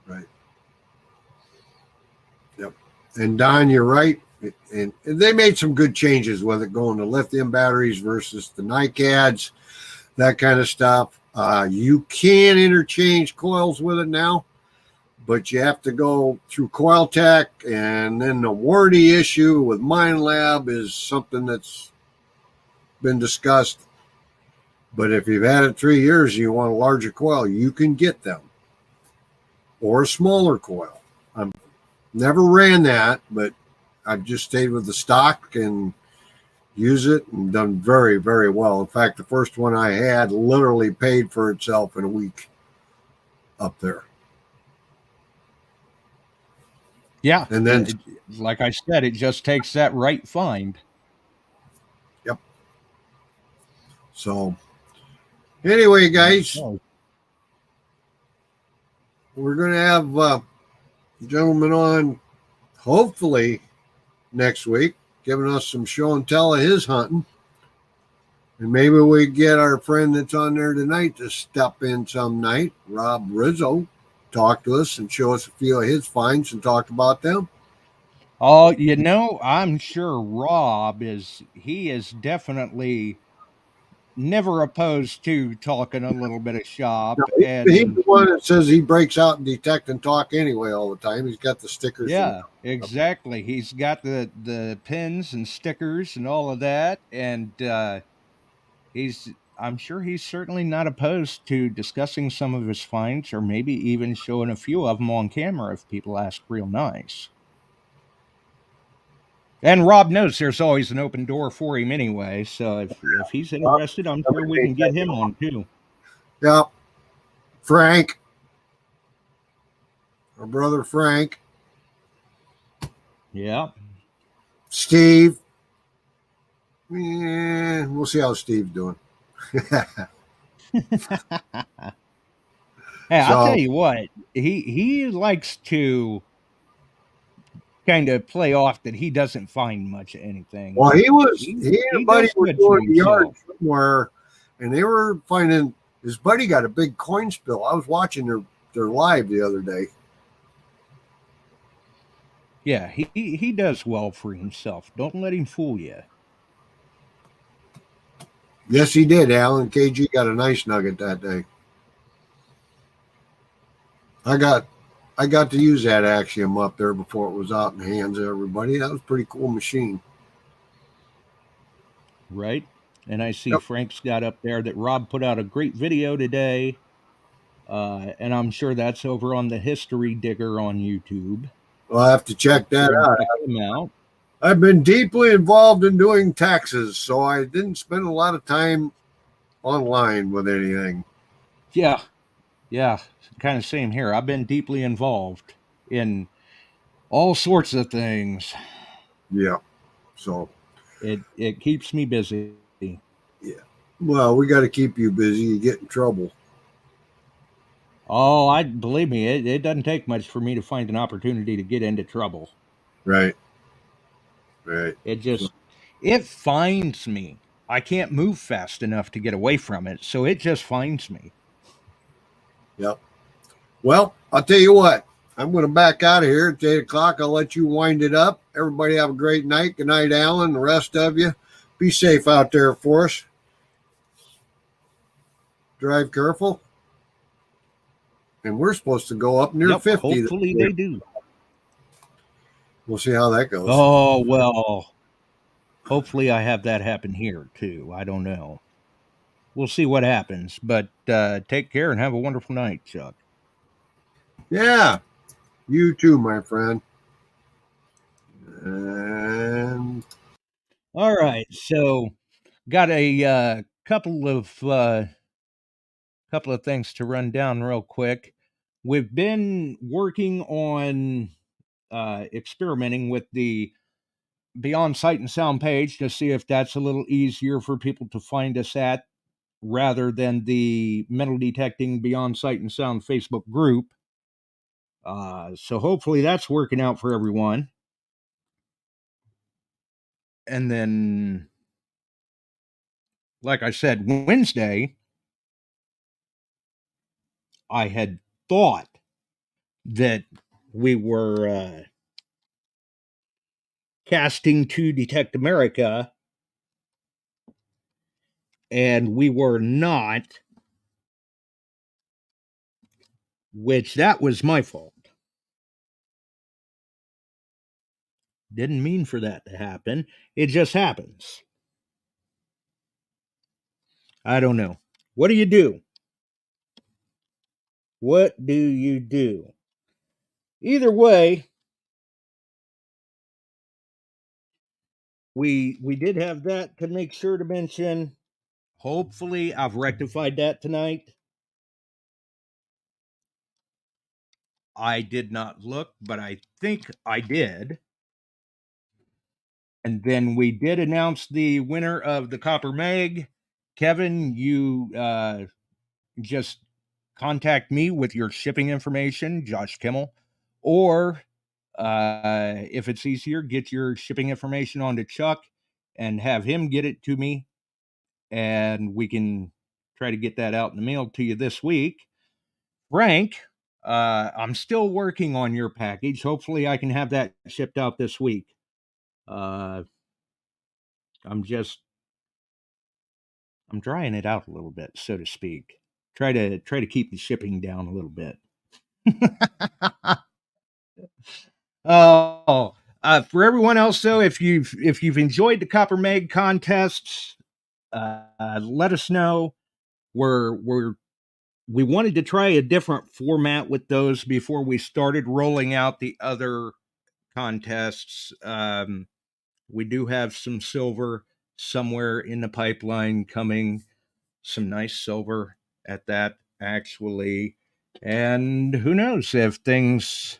Right. Yep. And Don, you're right. And they made some good changes with it, going to lithium batteries versus the NiCads, that kind of stuff. You can interchange coils with it now, but you have to go through Coil Tech, and then the warranty issue with Mine Lab is something that's been discussed. But if you've had it 3 years and you want a larger coil, you can get them, or a smaller coil. I've never ran that, but I've just stayed with the stock and use it and done very, very well. In fact, the first one I had literally paid for itself in a week up there. Yeah. And then, like I said, it just takes that right find. Yep. So, anyway, guys, we're going to have a gentleman on, hopefully, next week, giving us some show and tell of his hunting. And maybe we get our friend that's on there tonight to step in some night, Rob Rizzo, talk to us and show us a few of his finds and talk about them. Oh, I'm sure Rob is definitely never opposed to talking a little bit of shop. No, he's the one that says he breaks out and detect and talk anyway all the time. He's got the stickers. Yeah, exactly. He's got the pins and stickers and all of that. And I'm sure he's certainly not opposed to discussing some of his finds, or maybe even showing a few of them on camera if people ask real nice. And Rob knows there's always an open door for him anyway. So if he's interested, I'm sure we can get him on too. Yep. Frank. Our brother Frank. Yeah. Steve. Yeah, we'll see how Steve's doing. Hey, I'll tell you what, he likes to kind of play off that he doesn't find much of anything. Well, he and a buddy were doing the yard somewhere, and they were finding, his buddy got a big coin spill. I was watching their live the other day. Yeah, he does well for himself. Don't let him fool you. Yes, he did. Alan KG got a nice nugget that day. I got to use that Axiom up there before it was out in the hands of everybody. That was a pretty cool machine. Right. And I see Frank's got up there that Rob put out a great video today. And I'm sure that's over on the History Digger on YouTube. Well, I have to check that out. I've been deeply involved in doing taxes, so I didn't spend a lot of time online with anything. Yeah. Kind of same here. I've been deeply involved in all sorts of things. Yeah. So it keeps me busy. Yeah. Well, we got to keep you busy. You get in trouble. Oh, believe me, it doesn't take much for me to find an opportunity to get into trouble. Right. It finds me. I can't move fast enough to get away from it, so it just finds me. Yep. Well, I'll tell you what. I'm going to back out of here. It's 8 o'clock. I'll let you wind it up. Everybody have a great night. Good night, Alan. The rest of you, be safe out there for us. Drive careful. And we're supposed to go up near 50. Hopefully they do. We'll see how that goes. Oh, well. Hopefully I have that happen here too. I don't know. We'll see what happens. But take care and have a wonderful night, Chuck. Yeah, you too, my friend. And All right, so got a couple of things to run down real quick. We've been working on experimenting with the Beyond Sight and Sound page to see if that's a little easier for people to find us at rather than the Metal Detecting Beyond Sight and Sound Facebook group. So hopefully that's working out for everyone. And then, like I said, Wednesday, I had thought that we were casting to Detect America, and we were not, which that was my fault. Didn't mean for that to happen. It just happens. I don't know. What do you do? What do you do? Either way, we did have that to make sure to mention. Hopefully, I've rectified that tonight. I did not look, but I think I did. And then we did announce the winner of the Copper Meg. Kevin, you just contact me with your shipping information, Josh Kimmel, or if it's easier, get your shipping information onto Chuck and have him get it to me, and we can try to get that out in the mail to you this week. Frank, I'm still working on your package. Hopefully, I can have that shipped out this week. I'm drying it out a little bit, so to speak. Try to keep the shipping down a little bit. Oh, for everyone else though, if you've enjoyed the Copper Meg contests, let us know. We wanted to try a different format with those before we started rolling out the other contests. We do have some silver somewhere in the pipeline coming, some nice silver at that, actually. And who knows if things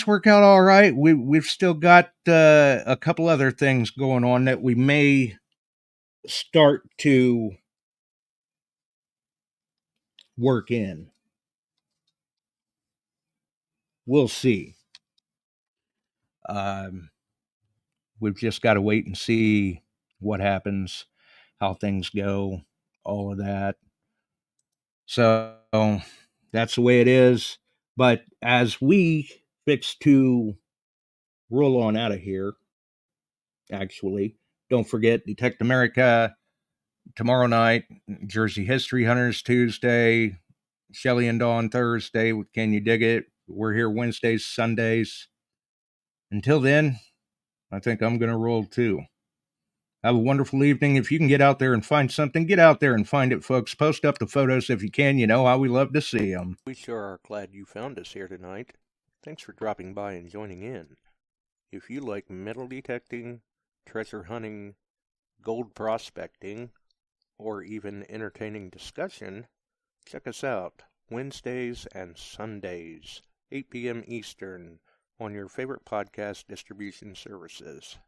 work out all right. We've still got a couple other things going on that we may start to work in. We'll see. We've just got to wait and see what happens, how things go, all of that. So that's the way it is. But as we fix to roll on out of here, actually, don't forget Detect America tomorrow night, Jersey History Hunters Tuesday, Shelley and Dawn Thursday with Can You Dig It? We're here Wednesdays, Sundays. Until then, I think I'm going to roll too. Have a wonderful evening. If you can get out there and find something, get out there and find it, folks. Post up the photos if you can. You know how we love to see them. We sure are glad you found us here tonight. Thanks for dropping by and joining in. If you like metal detecting, treasure hunting, gold prospecting, or even entertaining discussion, check us out Wednesdays and Sundays, 8 p.m. Eastern, on your favorite podcast distribution services.